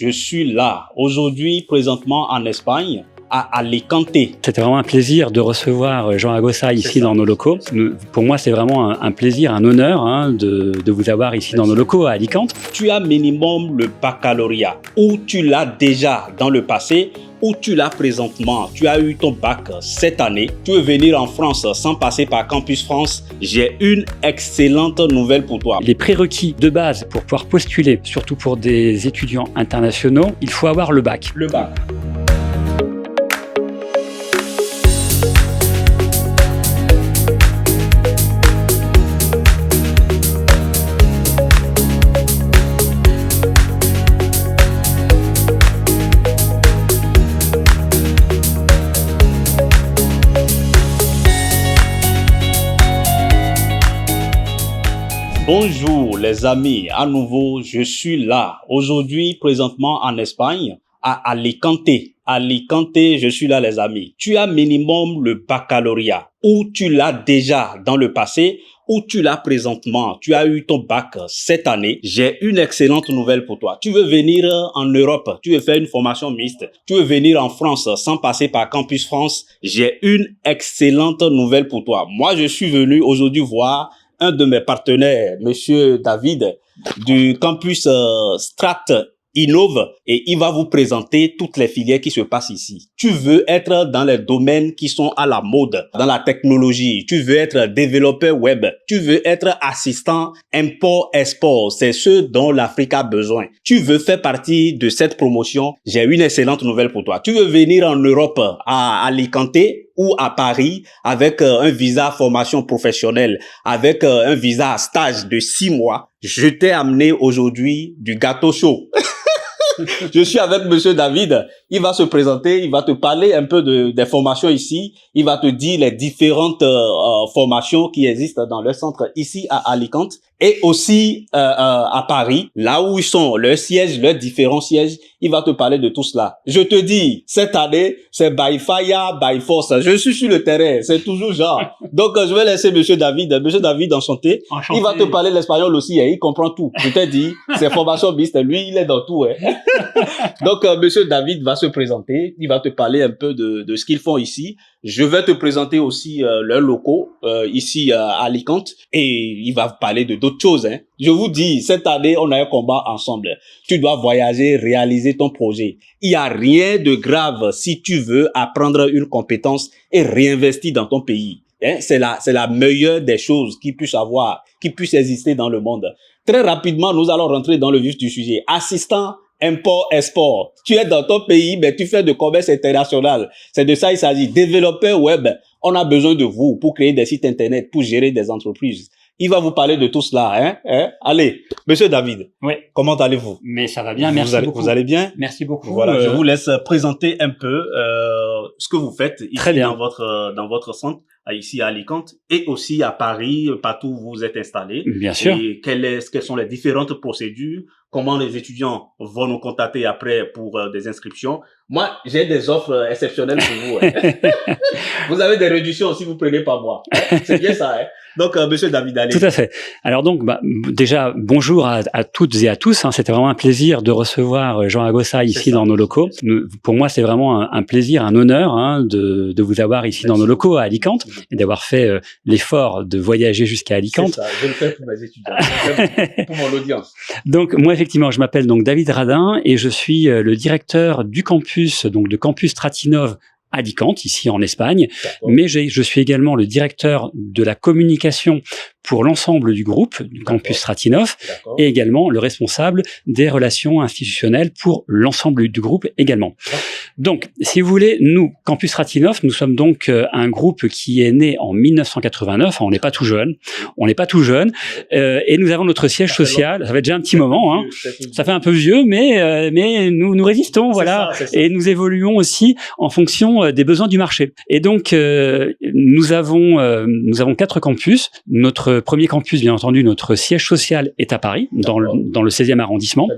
je suis là aujourd'hui présentement en Espagne, à Alicante. C'était vraiment un plaisir de recevoir Jean Agossa ici dans nos locaux. Pour moi, c'est vraiment un plaisir, un honneur de vous avoir ici dans nos locaux à Alicante. Tu as minimum le baccalauréat, ou tu l'as déjà dans le passé, ou tu l'as présentement. Tu as eu ton bac cette année. Tu veux venir en France sans passer par Campus France. J'ai une excellente nouvelle pour toi. Les prérequis de base pour pouvoir postuler, surtout pour des étudiants internationaux, il faut avoir le bac. Le bac. Bonjour les amis, à nouveau je suis là, aujourd'hui présentement en Espagne, à Alicante. Alicante, je suis là les amis. Tu as minimum le baccalauréat, ou tu l'as déjà dans le passé, ou tu l'as présentement. Tu as eu ton bac cette année. J'ai une excellente nouvelle pour toi. Tu veux venir en Europe, tu veux faire une formation mixte, tu veux venir en France sans passer par Campus France. J'ai une excellente nouvelle pour toi. Moi je suis venu aujourd'hui voir un de mes partenaires, Monsieur David, du campus Strat Innove, et il va vous présenter toutes les filières qui se passent ici. Tu veux être dans les domaines qui sont à la mode, dans la technologie, tu veux être développeur web, tu veux être assistant import-export, c'est ce dont l'Afrique a besoin. Tu veux faire partie de cette promotion, j'ai une excellente nouvelle pour toi. Tu veux venir en Europe, à Alicante, ou à Paris avec un visa formation professionnelle, avec un visa stage de 6 mois, je t'ai amené aujourd'hui du gâteau chaud. Je suis avec Monsieur David, il va se présenter, il va te parler un peu des formations ici, il va te dire les différentes formations qui existent dans le centre ici à Alicante et aussi à Paris, là où ils sont, leurs sièges, leurs différents sièges, il va te parler de tout cela. Je te dis, cette année, c'est by fire, by force. Je suis sur le terrain, c'est toujours genre. Donc, je vais laisser Monsieur David, enchanté. Il va te parler l'espagnol aussi, hein, il comprend tout. Je t'ai dit, c'est formation mixte, lui, il est dans tout. Hein. Donc, Monsieur David va se présenter, il va te parler un peu de ce qu'ils font ici. Je vais te présenter aussi leurs locaux ici à Alicante et il va parler de d'autres choses. Hein. Je vous dis, cette année, on a un combat ensemble. Tu dois voyager, réaliser ton projet. Il n'y a rien de grave si tu veux apprendre une compétence et réinvestir dans ton pays. Hein. C'est la meilleure des choses qui puisse exister dans le monde. Très rapidement, nous allons rentrer dans le vif du sujet. Assistant import-export. Tu es dans ton pays, mais tu fais de commerce international. C'est de ça il s'agit. Développeur web, on a besoin de vous pour créer des sites internet, pour gérer des entreprises. Il va vous parler de tout cela. Hein? Allez, Monsieur David, oui. Comment allez-vous? Mais ça va bien, merci beaucoup. Vous allez bien? Merci beaucoup. Voilà, je vous laisse présenter un peu ce que vous faites ici Très bien. dans votre centre, ici à Alicante, et aussi à Paris, partout où vous êtes installé. Bien sûr. Et quelles sont les différentes procédures, comment les étudiants vont nous contacter après pour des inscriptions. Moi, j'ai des offres exceptionnelles pour vous. Hein. Vous avez des réductions si vous prenez pas moi. Hein. C'est bien ça. Hein. Donc, Monsieur David, allez. Tout à fait. Alors donc, déjà, bonjour à toutes et à tous. Hein. C'était vraiment un plaisir de recevoir Jean Agossa ici dans nos locaux. Pour moi, c'est vraiment un plaisir, un honneur de vous avoir ici dans nos locaux à Alicante et d'avoir fait l'effort de voyager jusqu'à Alicante. C'est ça, je le fais pour mes étudiants, pour mon audience. Donc, moi, effectivement, je m'appelle donc David Radin et je suis le directeur du campus, donc de Campus Strat Innove Alicante, ici en Espagne. Mais je suis également le directeur de la communication pour l'ensemble du groupe, du campus Strat Innove, et également le responsable des relations institutionnelles pour l'ensemble du groupe également. Donc, si vous voulez, nous, Campus Strat Innove, nous sommes donc un groupe qui est né en 1989, on n'est pas tout jeune, et nous avons notre siège social, ça fait déjà un petit moment, hein, ça fait un peu vieux, mais nous résistons, voilà, et nous évoluons aussi en fonction des besoins du marché. Et donc, nous avons 4 campus. Notre premier campus, bien entendu, notre siège social est à Paris, dans le 16e arrondissement.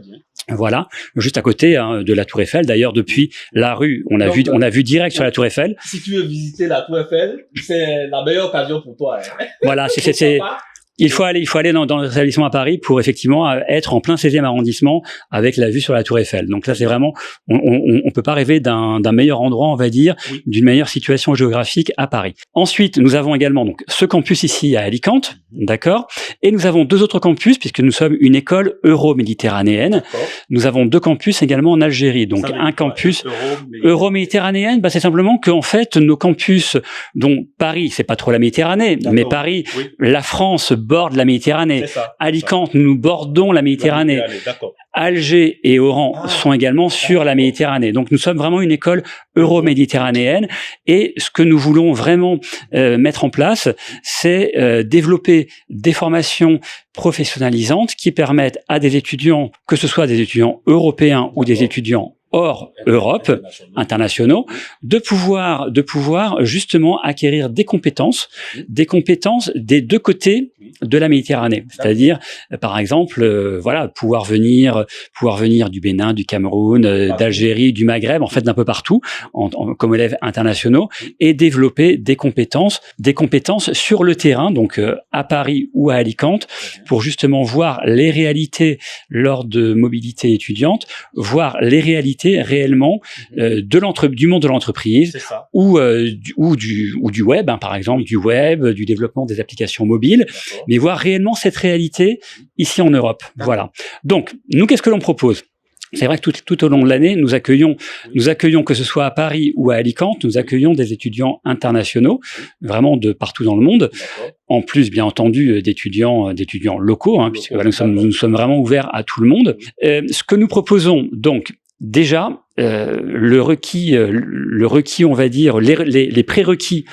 Voilà, juste à côté de la Tour Eiffel. D'ailleurs, depuis la rue, on a vu direct sur la Tour Eiffel. Si tu veux visiter la Tour Eiffel, c'est la meilleure occasion pour toi. Hein. Voilà, Il faut aller dans le établissement à Paris pour effectivement être en plein 16e arrondissement avec la vue sur la Tour Eiffel. Donc là, c'est vraiment, on peut pas rêver d'un meilleur endroit, on va dire, d'une meilleure situation géographique à Paris. Ensuite, nous avons également donc ce campus ici à Alicante, d'accord, et nous avons 2 autres campus puisque nous sommes une école euro-méditerranéenne. Nous avons 2 campus également en Algérie. Donc un campus euro-méditerranéenne, c'est simplement qu'en fait nos campus, dont Paris, c'est pas trop la Méditerranée, mais Paris, la France borde la Méditerranée. Alicante, nous bordons la Méditerranée. Alger et Oran sont également sur la Méditerranée. Donc nous sommes vraiment une école euro-méditerranéenne et ce que nous voulons vraiment mettre en place, c'est développer des formations professionnalisantes qui permettent à des étudiants, que ce soit des étudiants européens ou des étudiants hors Europe, internationaux, de pouvoir justement acquérir des compétences des 2 côtés de la Méditerranée. C'est-à-dire, par exemple, pouvoir venir du Bénin, du Cameroun, d'Algérie, du Maghreb, en fait d'un peu partout, comme élèves internationaux, et développer des compétences sur le terrain, donc à Paris ou à Alicante, pour justement voir les réalités lors de mobilité étudiante, voir les réalités réellement du monde de l'entreprise ou du web, par exemple du développement des applications mobiles, mais voir réellement cette réalité ici en Europe. Voilà. Donc nous, qu'est-ce que l'on propose? C'est vrai que tout au long de l'année, nous accueillons que ce soit à Paris ou à Alicante, nous accueillons des étudiants internationaux, vraiment de partout dans le monde. En plus, bien entendu, d'étudiants locaux, puisque nous sommes vraiment ouverts à tout le monde. Ce que nous proposons, donc, déjà, le requis, on va dire, les prérequis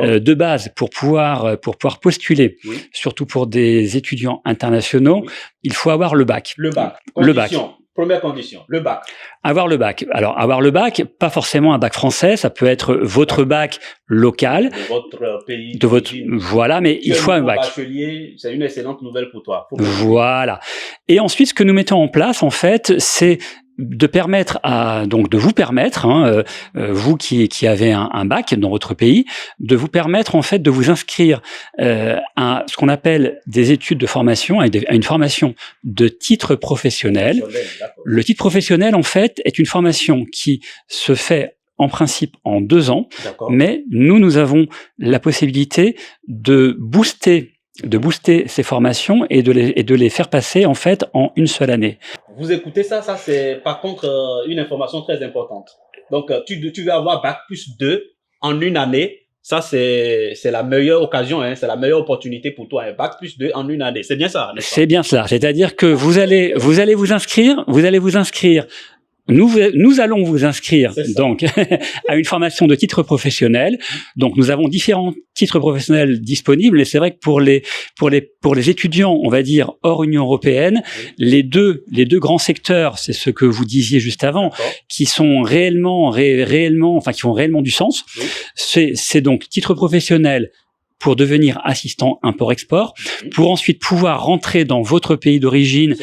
de base pour pouvoir postuler, surtout pour des étudiants internationaux, il faut avoir le bac. Le bac. Première condition, le bac. Avoir le bac. Alors, avoir le bac, pas forcément un bac français, ça peut être votre bac local. De votre pays. Voilà, mais il faut un bac. Bachelier, c'est une excellente nouvelle pour toi. Voilà. Et ensuite, ce que nous mettons en place, en fait, c'est de vous permettre, vous qui avez un bac dans votre pays, de vous permettre en fait de vous inscrire à ce qu'on appelle des études de formation, à une formation de titre professionnel. Le titre professionnel, en fait, est une formation qui se fait en principe en 2 ans, mais nous avons la possibilité de booster ces formations et de les faire passer en fait en une seule année. Vous écoutez ça c'est par contre une information très importante. Donc tu vas avoir bac plus 2 en une année. Ça c'est la meilleure occasion, c'est la meilleure opportunité pour toi, bac plus 2 en une année. C'est bien ça, n'est-ce pas? C'est bien cela. C'est-à-dire que vous allez vous inscrire. Nous allons vous inscrire donc à une formation de titre professionnel. Donc nous avons différents titres professionnels disponibles et c'est vrai que pour les étudiants, on va dire hors Union européenne, les deux grands secteurs, c'est ce que vous disiez juste avant, qui sont réellement qui font réellement du sens. C'est donc titre professionnel pour devenir assistant import-export, pour ensuite pouvoir rentrer dans votre pays d'origine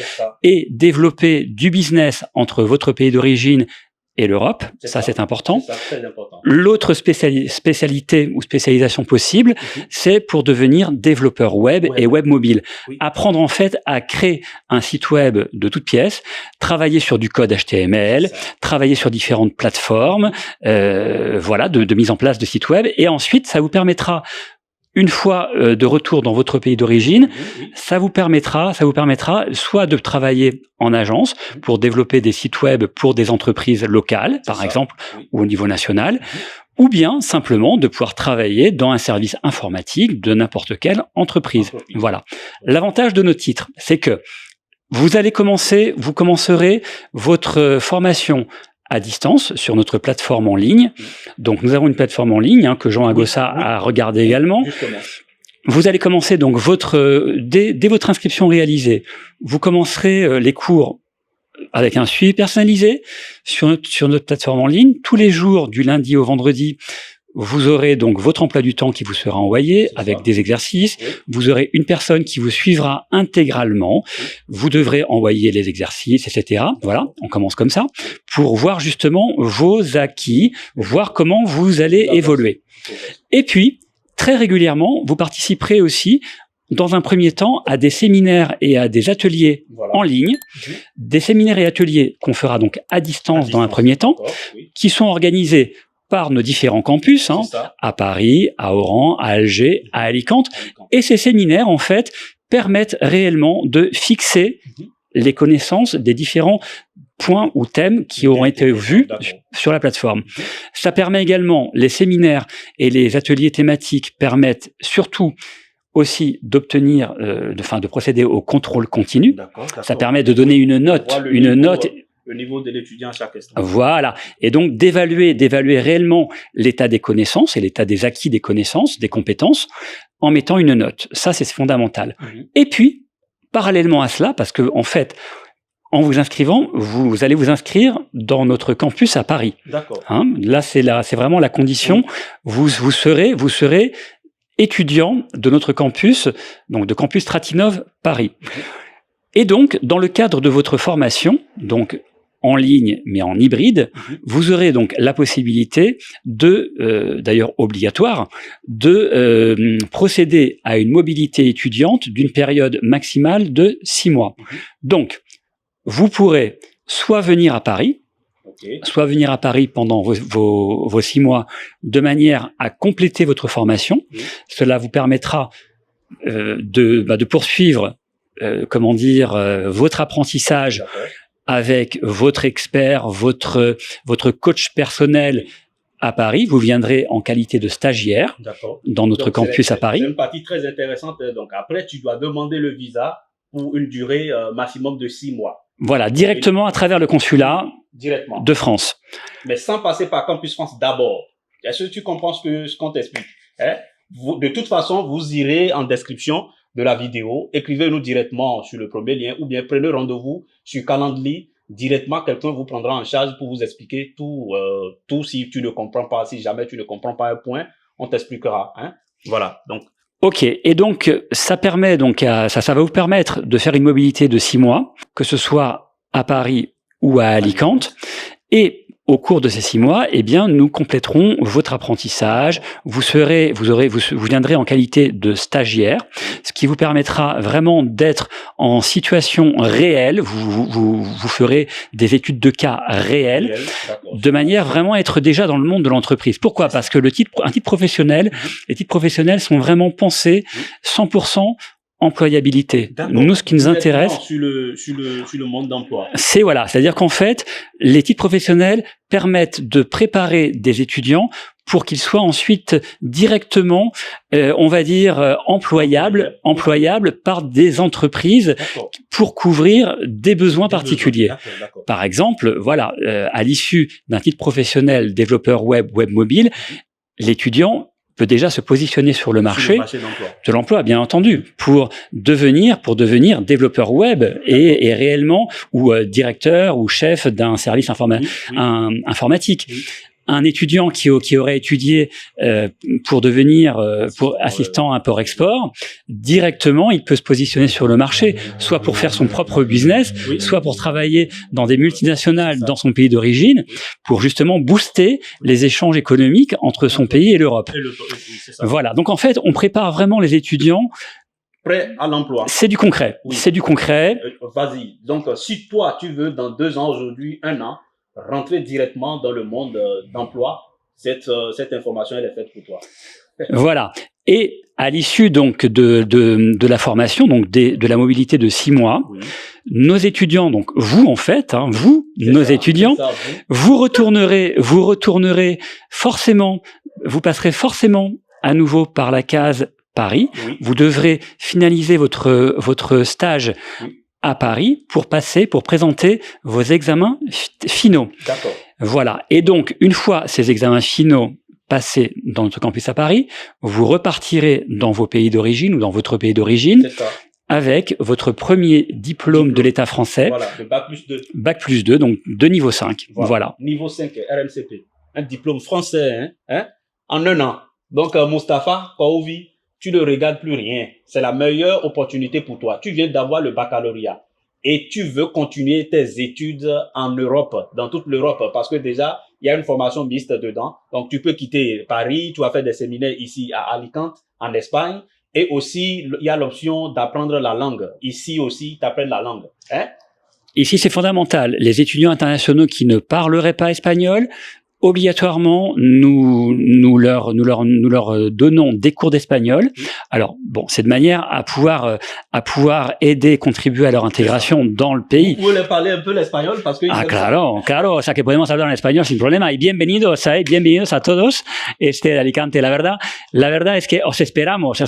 et développer du business entre votre pays d'origine et l'Europe. Ça, c'est important. Très important. L'autre spécialité ou spécialisation possible, c'est pour devenir développeur web et web mobile. Apprendre en fait à créer un site web de toutes pièces, travailler sur du code HTML, travailler sur différentes plateformes, de mise en place de sites web, et ensuite, ça vous permettra, une fois de retour dans votre pays d'origine, ça vous permettra soit de travailler en agence pour développer des sites web pour des entreprises locales, par exemple, ou au niveau national, ou bien simplement de pouvoir travailler dans un service informatique de n'importe quelle entreprise. Voilà. L'avantage de nos titres, c'est que vous commencerez votre formation à distance sur notre plateforme en ligne. Donc, nous avons une plateforme en ligne que Jean Agossa a regardé également. Justement. Vous allez commencer donc dès votre inscription réalisée, vous commencerez les cours avec un suivi personnalisé sur notre plateforme en ligne. Tous les jours, du lundi au vendredi, vous aurez donc votre emploi du temps qui vous sera envoyé avec des exercices. Vous aurez une personne qui vous suivra intégralement. Vous devrez envoyer les exercices, etc. Voilà, on commence comme ça pour voir justement vos acquis, voir comment vous allez évoluer. Et puis, très régulièrement, vous participerez aussi dans un premier temps, à des séminaires et à des ateliers en ligne, des séminaires et ateliers qu'on fera donc à distance dans un premier temps, qui sont organisés par nos différents campus, à Paris, à Oran, à Alger, à Alicante. Et ces séminaires, en fait, permettent réellement de fixer les connaissances des différents points ou thèmes qui auront été vus sur la plateforme. Ça permet également, les séminaires et les ateliers thématiques permettent surtout aussi d'obtenir, de procéder au contrôle continu. Ça permet de donner une note, le niveau de l'étudiant à chaque instant. Voilà. Et donc, d'évaluer réellement l'état des connaissances et l'état des acquis des connaissances, des compétences, en mettant une note. Ça, c'est fondamental. Et puis, parallèlement à cela, parce que, en fait, en vous inscrivant, vous allez vous inscrire dans notre campus à Paris. D'accord. Là, c'est vraiment la condition. Vous serez étudiant de notre campus, donc de Campus Stratinov Paris. Et donc, dans le cadre de votre formation, donc en ligne mais en hybride, vous aurez donc la possibilité d'ailleurs obligatoire, de procéder à une mobilité étudiante d'une période maximale de 6 mois. Donc, vous pourrez soit venir à Paris, pendant vos 6 mois, de manière à compléter votre formation. Cela vous permettra de poursuivre, votre apprentissage avec votre expert, votre coach personnel à Paris. Vous viendrez en qualité de stagiaire dans notre campus à Paris. C'est une partie très intéressante. Donc après, tu dois demander le visa pour une durée maximum de 6 mois. Voilà, directement à travers le consulat de France. Mais sans passer par Campus France d'abord. Est-ce que tu comprends ce qu'on t'explique? De toute façon, vous irez en description de la vidéo, écrivez-nous directement sur le premier lien ou bien prenez rendez-vous sur Calendly. Directement, quelqu'un vous prendra en charge pour vous expliquer tout si tu ne comprends pas, si jamais tu ne comprends pas un point, on t'expliquera. Voilà, donc. Ok, et donc ça permet ça va vous permettre de faire une mobilité de 6 mois, que ce soit à Paris ou à Alicante, et au cours de ces 6 mois, nous compléterons votre apprentissage. Vous viendrez en qualité de stagiaire, ce qui vous permettra vraiment d'être en situation réelle. Vous ferez des études de cas réelles, de manière vraiment à être déjà dans le monde de l'entreprise. Pourquoi? Parce que les titres professionnels sont vraiment pensés 100% employabilité. Nous, ce qui nous intéresse sur le monde d'emploi. C'est-à-dire qu'en fait, les titres professionnels permettent de préparer des étudiants pour qu'ils soient ensuite directement, employables par des entreprises pour couvrir des besoins particuliers. Par exemple, à l'issue d'un titre professionnel développeur web mobile, l'étudiant peut déjà se positionner sur le marché de l'emploi, bien entendu, pour devenir développeur web et réellement ou directeur ou chef d'un service informatique. Un étudiant qui aurait étudié pour devenir assistant import-export, directement, il peut se positionner sur le marché, soit pour faire son propre business, soit pour travailler dans des multinationales dans son pays d'origine, pour justement booster les échanges économiques entre son pays et l'Europe. Voilà. Donc en fait, on prépare vraiment les étudiants prêts à l'emploi. C'est du concret. C'est du concret. Vas-y. Donc si toi, tu veux dans 2 ans, aujourd'hui, 1 an, rentrer directement dans le monde d'emploi, cette information, elle est faite pour toi. Voilà. Et à l'issue donc de la formation, donc de la mobilité de 6 mois, nos étudiants, donc vous en fait, étudiants, vous retournerez forcément, vous passerez forcément à nouveau par la case Paris. Vous devrez finaliser votre stage à Paris pour présenter vos examens finaux. D'accord. Voilà. Et donc, une fois ces examens finaux passés dans notre campus à Paris, vous repartirez dans vos pays d'origine ou dans votre pays d'origine avec votre premier diplôme de l'État français. Voilà, de Bac+2. Bac+2, donc de niveau 5. Voilà. Niveau 5, RMCP. Un diplôme français, en 1 an. Donc, Mustapha Kouaouvi, tu ne regardes plus rien. C'est la meilleure opportunité pour toi. Tu viens d'avoir le baccalauréat et tu veux continuer tes études en Europe, dans toute l'Europe, parce que déjà, il y a une formation mixte dedans. Donc, tu peux quitter Paris, tu vas faire des séminaires ici à Alicante, en Espagne, Et aussi, il y a l'option d'apprendre la langue. Ici aussi, tu apprends la langue. Hein? Ici, c'est fondamental. Les étudiants internationaux qui ne parleraient pas espagnol, obligatoirement, nous leur donnons des cours d'espagnol. Alors, bon, c'est de manière à pouvoir aider, contribuer à leur intégration dans le pays. Vous pouvez parler un peu l'espagnol parce que... Claro, o sea que podemos hablar en español sin problema. Y bienvenidos a todos, de Alicante. La verdad es que os esperamos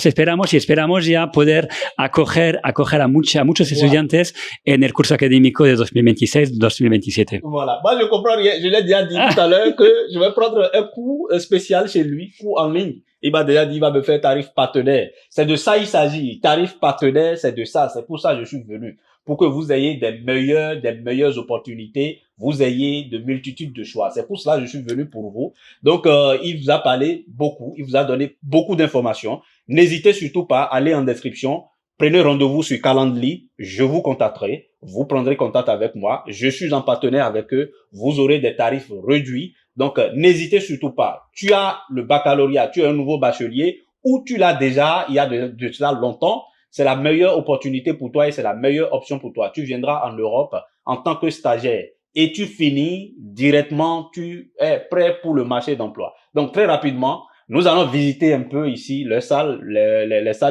y esperamos ya poder acoger a muchos estudiantes en el curso académico de 2026-2027. Voilà. Moi, je comprends rien. Je l'ai déjà dit tout à l'heure que je vais prendre un cours spécial chez lui, cours en ligne. Il m'a déjà dit, il va me faire tarif partenaire. C'est de ça il s'agit. Tarif partenaire, c'est de ça. C'est pour ça que je suis venu. Pour que vous ayez des meilleures opportunités, vous ayez de multitudes de choix. C'est pour cela que je suis venu pour vous. Donc, il vous a parlé beaucoup. Il vous a donné beaucoup d'informations. N'hésitez surtout pas à aller en description. Prenez rendez-vous sur Calendly. Je vous contacterai. Vous prendrez contact avec moi. Je suis en partenaire avec eux. Vous aurez des tarifs réduits. Donc, n'hésitez surtout pas. Tu as le baccalauréat, tu es un nouveau bachelier ou tu l'as déjà, il y a de cela longtemps. C'est la meilleure opportunité pour toi et c'est la meilleure option pour toi. Tu viendras en Europe en tant que stagiaire et tu finis directement, tu es prêt pour le marché d'emploi. Donc, très rapidement, nous allons visiter un peu ici les salles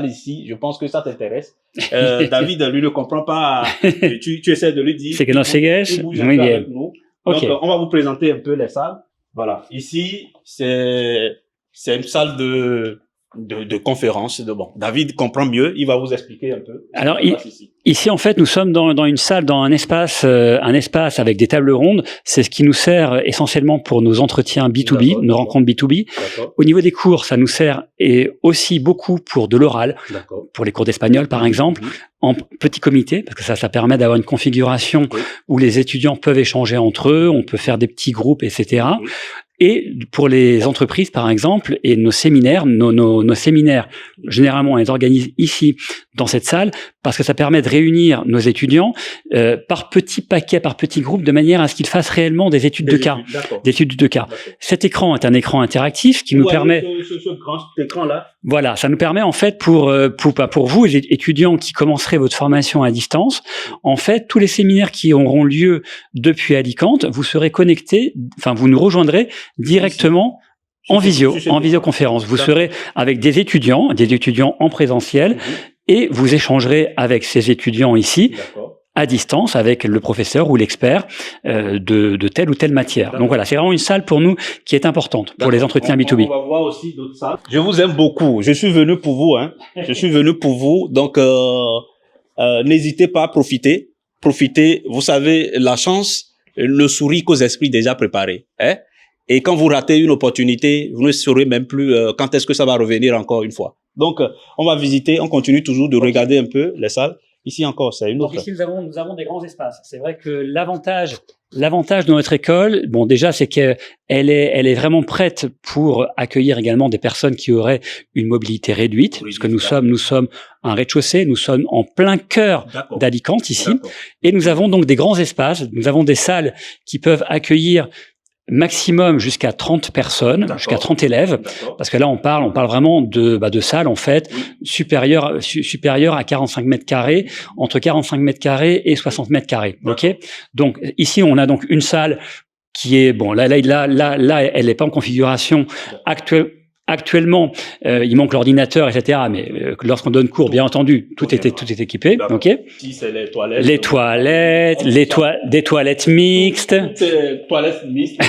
ici. Je pense que ça t'intéresse. David, lui, ne comprend pas. Tu essaies de lui dire. C'est que nos sigues, muy bien. Donc, on va vous présenter un peu les salles. Voilà. Ici, c'est une salle de conférence. Bon, David comprend mieux. Il va vous expliquer un peu. Alors, ici, en fait, nous sommes dans une salle, dans un espace avec des tables rondes. C'est ce qui nous sert essentiellement pour nos entretiens B2B, nos rencontres B2B. Au niveau des cours, ça nous sert et aussi beaucoup pour de l'oral, pour les cours d'espagnol, par exemple, en petit comité, parce que ça permet d'avoir une configuration où les étudiants peuvent échanger entre eux, on peut faire des petits groupes, etc. Et pour les entreprises, par exemple, et nos séminaires, nos séminaires, généralement, on les organise ici, dans cette salle, parce que ça permet de réunir nos étudiants par petits paquets, par petits groupes, de manière à ce qu'ils fassent réellement des études de cas. Cet écran est un écran interactif qui nous permet... Ce grand écran-là. Voilà, ça nous permet en fait pour vous, les étudiants qui commencerez votre formation à distance, en fait, tous les séminaires qui auront lieu depuis Alicante, vous serez connectés, enfin, vous nous rejoindrez directement en visioconférence. Vous serez avec des étudiants en présentiel, et vous échangerez avec ces étudiants ici, à distance, avec le professeur ou l'expert de telle ou telle matière. Donc voilà, c'est vraiment une salle pour nous qui est importante pour les entretiens B2B. On va voir aussi d'autres salles. Je vous aime beaucoup. Je suis venu pour vous, hein. Je suis venu pour vous. Donc, n'hésitez pas à profiter. Profitez. Vous savez, la chance ne sourit qu'aux esprits déjà préparés, hein. Et quand vous ratez une opportunité, vous ne saurez même plus quand est-ce que ça va revenir encore une fois. Donc, on va visiter, on continue toujours de regarder un peu les salles. Ici encore, c'est une autre. Donc ici, nous avons des grands espaces. C'est vrai que l'avantage de notre école, bon, déjà, c'est qu'elle est vraiment prête pour accueillir également des personnes qui auraient une mobilité réduite, parce que nous sommes un rez-de-chaussée, nous sommes en plein cœur d'Alicante ici, et nous avons donc des grands espaces, nous avons des salles qui peuvent accueillir maximum jusqu'à 30 personnes, jusqu'à 30 élèves, parce que là on parle vraiment de salles en fait supérieures à 45 mètres carrés, entre 45 mètres carrés et 60 mètres carrés. Ok. Donc ici on a donc une salle qui est là elle n'est pas en configuration actuelle. Actuellement, il manque l'ordinateur, etc. Mais lorsqu'on donne cours, bien entendu, tout est équipé. Ok. Ici, c'est les toilettes. Des toilettes mixtes. Toilettes mixtes.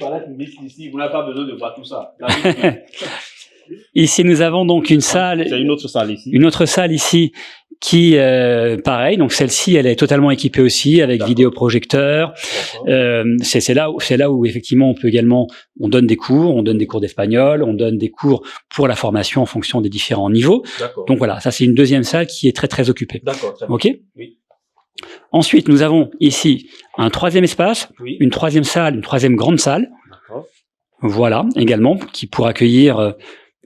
Toilettes mixtes ici. Vous n'avez pas besoin de voir tout ça. Ici, nous avons donc une salle. C'est une autre salle ici. Une autre salle ici. Qui, pareil, donc celle-ci, elle est totalement équipée aussi avec vidéoprojecteur. C'est là où effectivement on donne des cours d'espagnol, on donne des cours pour la formation en fonction des différents niveaux. Donc voilà, ça c'est une deuxième salle qui est très très occupée. Très bien. Ok. Oui. Ensuite, nous avons ici un troisième espace, une troisième salle, une troisième grande salle. Voilà, également qui pourra accueillir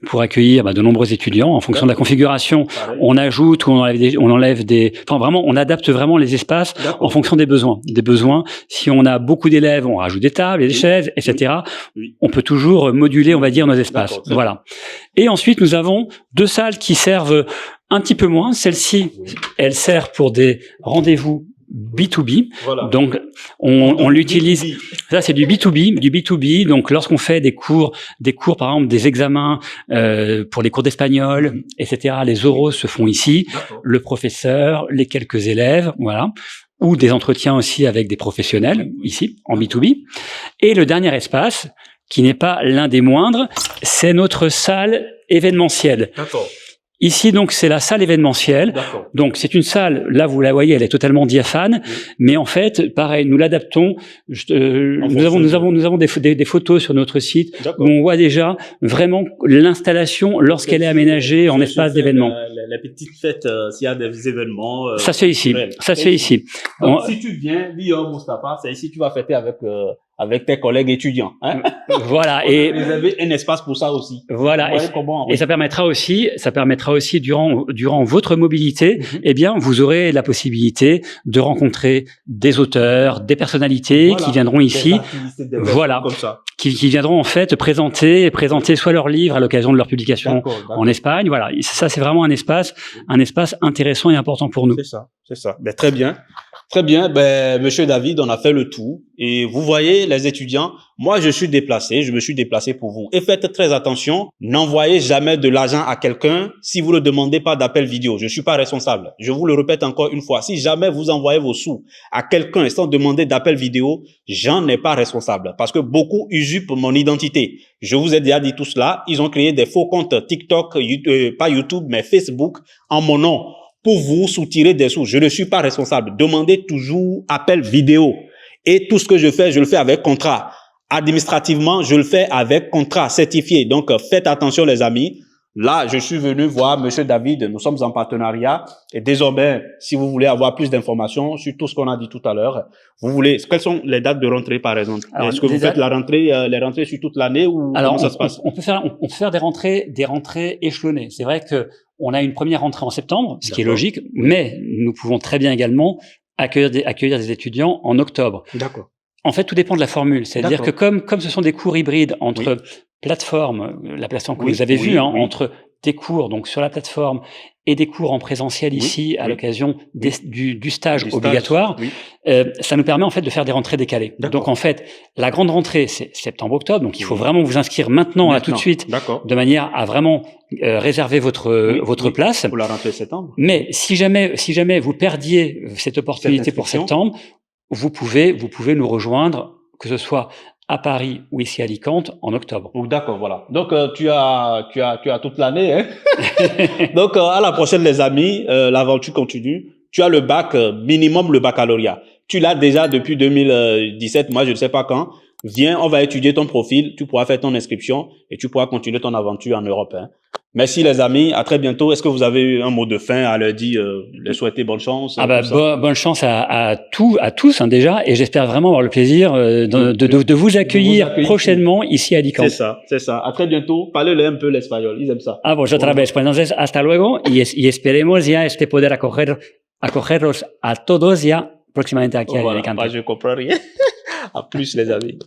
pour accueillir de nombreux étudiants. En fonction de la configuration, on ajoute ou on enlève des... Enfin, vraiment, on adapte vraiment les espaces en fonction des besoins. Si on a beaucoup d'élèves, on rajoute des tables, des chaises, etc. Oui. On peut toujours moduler, on va dire, nos espaces. Voilà. Et ensuite, nous avons 2 salles qui servent un petit peu moins. Celle-ci, elle sert pour des rendez-vous B2B. Voilà. Donc, on l'utilise. Ça, c'est du B2B. Donc, lorsqu'on fait des cours, par exemple, des examens, pour les cours d'espagnol, etc., les oraux se font ici. Le professeur, les quelques élèves, voilà. Ou des entretiens aussi avec des professionnels, ici, en B2B. Et le dernier espace, qui n'est pas l'un des moindres, c'est notre salle événementielle. D'accord. Ici, donc, c'est la salle événementielle. Donc, c'est une salle, là, vous la voyez, elle est totalement diaphane. Oui. Mais en fait, pareil, nous l'adaptons. Nous avons des photos sur notre site où on voit déjà vraiment l'installation lorsqu'elle est aménagée en espace d'événement. La petite fête, s'il y a des événements. Ça se fait ici. Ça se fait ici. Donc, si tu viens, Moustapha, c'est ici que tu vas fêter avec tes collègues étudiants. Hein? Voilà. Et vous avez un espace pour ça aussi. Voilà. Et ça permettra aussi durant votre mobilité, eh bien, vous aurez la possibilité de rencontrer des auteurs, des personnalités qui viendront ici. Voilà. Comme ça. Qui viendront en fait présenter soit leurs livres à l'occasion de leur publication en Espagne. Voilà. Ça, c'est vraiment un espace intéressant et important pour nous. C'est ça. Ben, très bien. Très bien, Monsieur David, on a fait le tour. Et vous voyez, les étudiants, moi, je me suis déplacé pour vous. Et faites très attention, n'envoyez jamais de l'argent à quelqu'un si vous ne demandez pas d'appel vidéo. Je suis pas responsable. Je vous le répète encore une fois. Si jamais vous envoyez vos sous à quelqu'un sans demander d'appel vidéo, j'en ai pas responsable. Parce que beaucoup usurpent mon identité. Je vous ai déjà dit tout cela. Ils ont créé des faux comptes TikTok, pas YouTube, mais Facebook, en mon nom, pour vous soutirer des sous. Je ne suis pas responsable. Demandez toujours appel vidéo. Et tout ce que je fais, je le fais avec contrat. Administrativement, je le fais avec contrat certifié. Donc, faites attention, les amis. Là, je suis venu voir Monsieur David. Nous sommes en partenariat. Et désormais, si vous voulez avoir plus d'informations sur tout ce qu'on a dit tout à l'heure, quelles sont les dates de rentrée, par exemple? Est-ce que vous faites les rentrées sur toute l'année ou comment ça se passe? On peut faire des rentrées échelonnées. C'est vrai que on a une première rentrée en septembre, ce qui est logique, mais nous pouvons très bien également accueillir des étudiants en octobre. D'accord. En fait, tout dépend de la formule. C'est-à-dire que comme ce sont des cours hybrides entre plateforme, la plateforme que vous avez vue, entre des cours donc sur la plateforme et des cours en présentiel ici à l'occasion du stage obligatoire, ça nous permet en fait de faire des rentrées décalées. Donc en fait, la grande rentrée c'est septembre-octobre, donc il faut vraiment vous inscrire maintenant, là tout de suite, de manière à vraiment réserver votre place pour la rentrée septembre. Mais si jamais vous perdiez cette opportunité pour septembre, vous pouvez nous rejoindre, que ce soit à Paris ou ici à Alicante en octobre. D'accord, voilà. Donc tu as toute l'année. Hein. Donc à la prochaine les amis, l'aventure continue. Tu as le bac minimum le baccalauréat. Tu l'as déjà depuis 2017, moi je ne sais pas quand. Viens, on va étudier ton profil, tu pourras faire ton inscription et tu pourras continuer ton aventure en Europe. Hein. Merci les amis, à très bientôt. Est-ce que vous avez un mot de fin à leur dire, leur souhaiter bonne chance? Bonne chance à tous déjà, et j'espère vraiment avoir le plaisir de vous accueillir prochainement ici à Alicante. C'est ça. À très bientôt. Parlez-le un peu l'espagnol, ils aiment ça. Otra vez. Pues entonces, hasta luego y esperemos ya poder acogerlos a todos ya próximamente aquí a Alicante. Je comprends rien. À plus les amis.